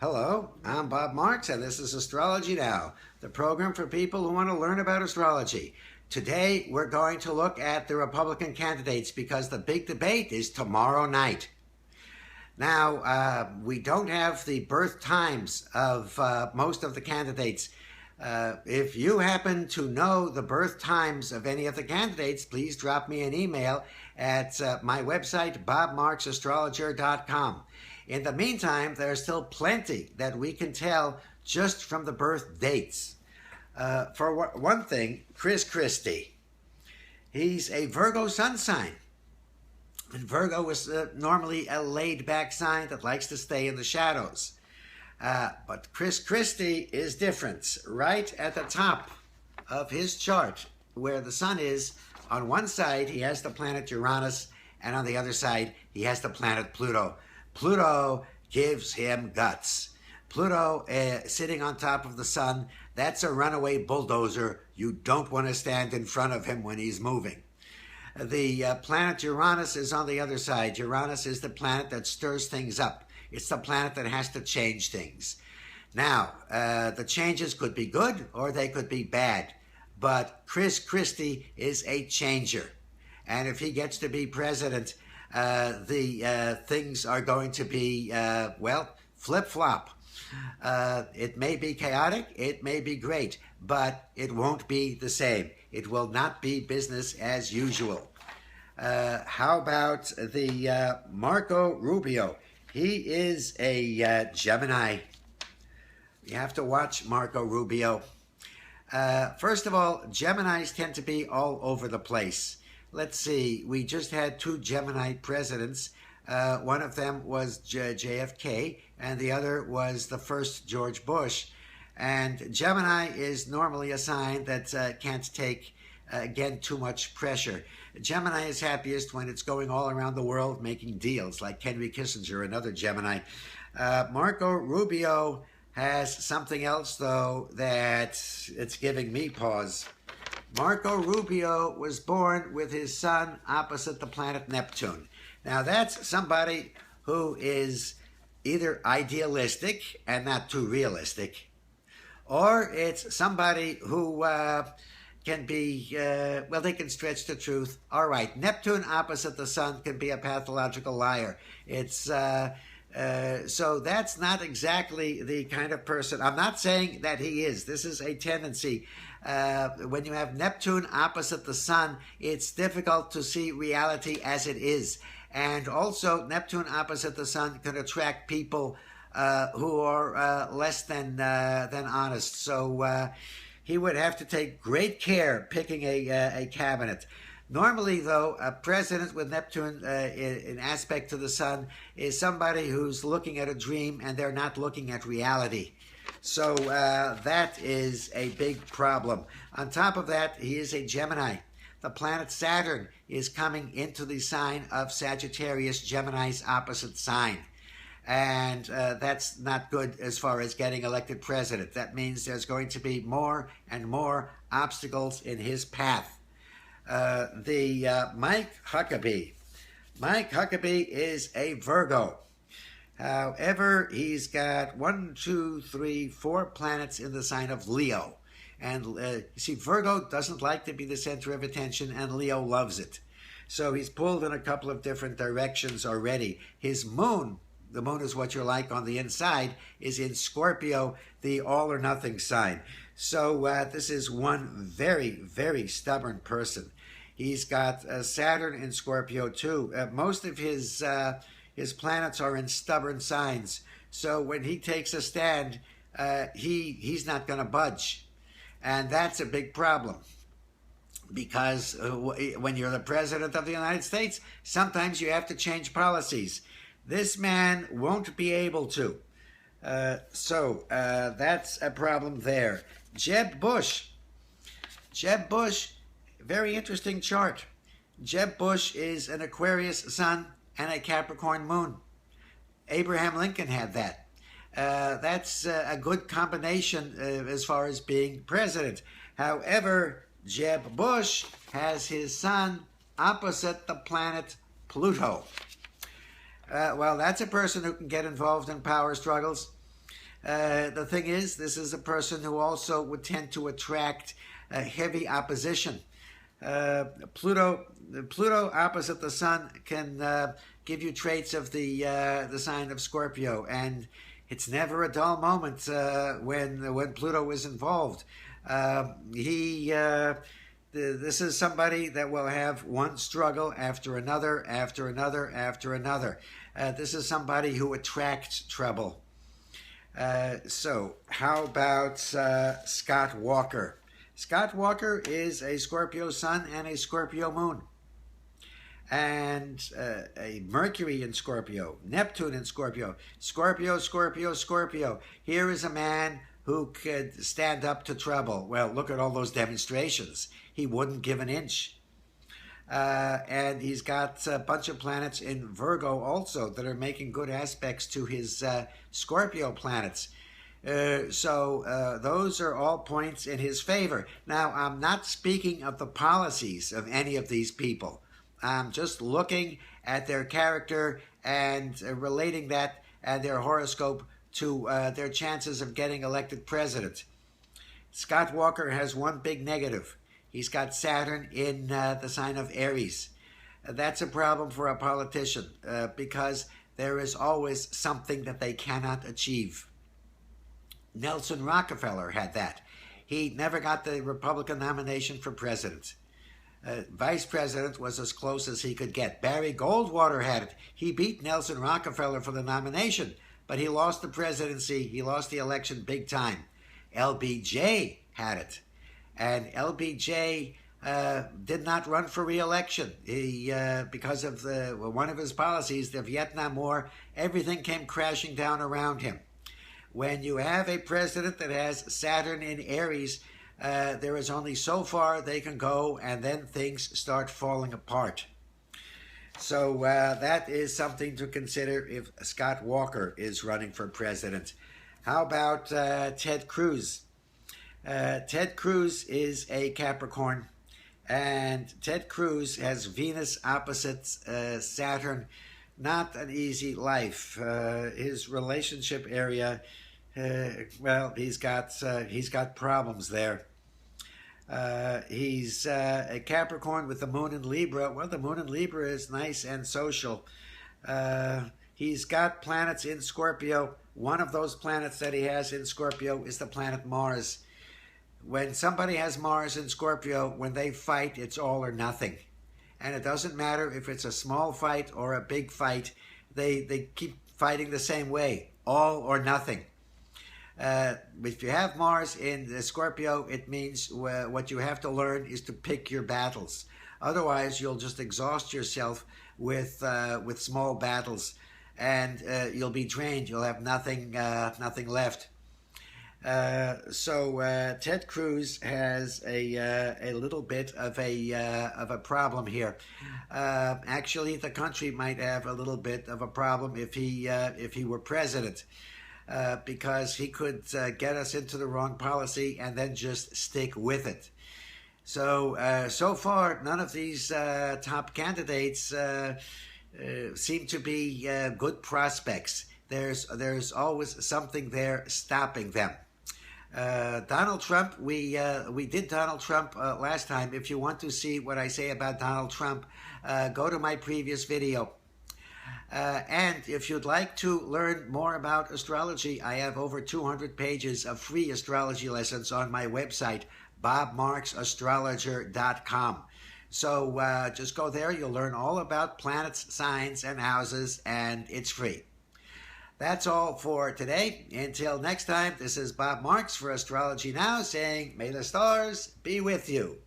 Hello, I'm Bob Marks, and this is Astrology Now, the program for people who want to learn about astrology. Today, we're going to look at the Republican candidates because the big debate is tomorrow night. Now, we don't have the birth times of most of the candidates. If you happen to know the birth times of any of the candidates, please drop me an email at my website, bobmarksastrologer.com. In the meantime, there's still plenty that we can tell just from the birth dates. For one thing, Christie. He's a Virgo sun sign. And Virgo is normally a laid-back sign that likes to stay in the shadows. But Christie is different. Right at the top of his chart, where the sun is, on one side he has the planet Uranus, and on the other side he has the planet Pluto. Pluto gives him guts. Pluto sitting on top of the sun, that's a runaway bulldozer. You don't want to stand in front of him when he's moving. The planet Uranus is on the other side. Uranus is the planet that stirs things up. It's the planet that has to change things. Now, the changes could be good or they could be bad, but Christie is a changer. And if he gets to be president, the things are going to be, flip-flop. It may be chaotic, it may be great, but it won't be the same. It will not be business as usual. How about the Marco Rubio? He is a Gemini. You have to watch Marco Rubio. First of all, Geminis tend to be all over the place. Let's see, we just had two Gemini presidents. One of them was JFK, and the other was the first George Bush. And Gemini is normally a sign that can't take, again, too much pressure. Gemini is happiest when it's going all around the world making deals, like Henry Kissinger, another Gemini. Marco Rubio has something else, though, that it's giving me pause. Marco Rubio was born with his sun opposite the planet Neptune. Now, that's somebody who is either idealistic and not too realistic, or it's somebody who can be, they can stretch the truth. All right, Neptune opposite the sun can be a pathological liar. It's so that's not exactly the kind of person. I'm not saying that he is. This is a tendency. When you have Neptune opposite the sun, it's difficult to see reality as it is. And also, Neptune opposite the sun can attract people who are less than honest. So he would have to take great care picking a cabinet. Normally, though, a president with Neptune in aspect to the sun is somebody who's looking at a dream and they're not looking at reality. So that is a big problem. On top of that, he is a Gemini. The planet Saturn is coming into the sign of Sagittarius, Gemini's opposite sign. And that's not good as far as getting elected president. That means there's going to be more and more obstacles in his path. Mike Huckabee. Mike Huckabee is a Virgo. However, he's got 4 planets in the sign of Leo. And you see, Virgo doesn't like to be the center of attention, and Leo loves it. So he's pulled in a couple of different directions already. His moon, the moon is what you're like on the inside, is in Scorpio, the all-or-nothing sign. So this is one very, very stubborn person. He's got Saturn in Scorpio, too. Most of his planets are in stubborn signs. So when he takes a stand, he's not going to budge. And that's a big problem. Because when you're the president of the United States, sometimes you have to change policies. This man won't be able to. So that's a problem there. Jeb Bush. Jeb Bush, very interesting chart. Jeb Bush is an Aquarius sun and a Capricorn moon. Abraham Lincoln had that. That's a good combination as far as being president. However, Jeb Bush has his sun opposite the planet Pluto. Well, that's a person who can get involved in power struggles. The thing is, this is a person who also would tend to attract heavy opposition. Pluto opposite the sun can give you traits of the sign of Scorpio, and it's never a dull moment when Pluto is involved. This is somebody that will have one struggle after another, after another, after another. This is somebody who attracts trouble. So how about Scott Walker? Scott Walker is a Scorpio sun and a Scorpio moon. And a Mercury in Scorpio, Neptune in Scorpio, Scorpio, Scorpio, Scorpio. Here is a man who could stand up to trouble. Well, look at all those demonstrations. He wouldn't give an inch. And he's got a bunch of planets in Virgo also that are making good aspects to his Scorpio planets. So those are all points in his favor. Now, I'm not speaking of the policies of any of these people. I'm just looking at their character and relating that and their horoscope to their chances of getting elected president. Scott Walker has one big negative. He's got Saturn in the sign of Aries. That's a problem for a politician because there is always something that they cannot achieve. Nelson Rockefeller had that. He never got the Republican nomination for president. Vice president was as close as he could get. Barry Goldwater had it. He beat Nelson Rockefeller for the nomination, but he lost the presidency. He lost the election big time. LBJ had it. And LBJ did not run for re-election. He, because of one of his policies, the Vietnam War, everything came crashing down around him. When you have a president that has Saturn in Aries, there is only so far they can go, and then things start falling apart. So that is something to consider if Scott Walker is running for president. How about Ted Cruz? Ted Cruz is a Capricorn, and Ted Cruz has Venus opposite Saturn. Not an easy life. His relationship area, well, he's got problems there. He's a Capricorn with the moon in Libra. Well, the moon in Libra is nice and social. He's got planets in Scorpio. One of those planets that he has in Scorpio is the planet Mars. When somebody has Mars in Scorpio, when they fight, it's all or nothing. And it doesn't matter if it's a small fight or a big fight. They keep fighting the same way, all or nothing. If you have Mars in the Scorpio, it means what you have to learn is to pick your battles. Otherwise, you'll just exhaust yourself with small battles, and you'll be drained. You'll have nothing left. So Ted Cruz has a little bit of a problem here. Actually, the country might have a little bit of a problem if he were president. Because he could get us into the wrong policy and then just stick with it. So, so far, none of these top candidates seem to be good prospects. There's always something there stopping them. Donald Trump, we did Donald Trump last time. If you want to see what I say about Donald Trump, go to my previous video. And if you'd like to learn more about astrology, I have over 200 pages of free astrology lessons on my website, bobmarksastrologer.com. So just go there. You'll learn all about planets, signs, and houses, and it's free. That's all for today. Until next time, this is Bob Marks for Astrology Now saying, may the stars be with you.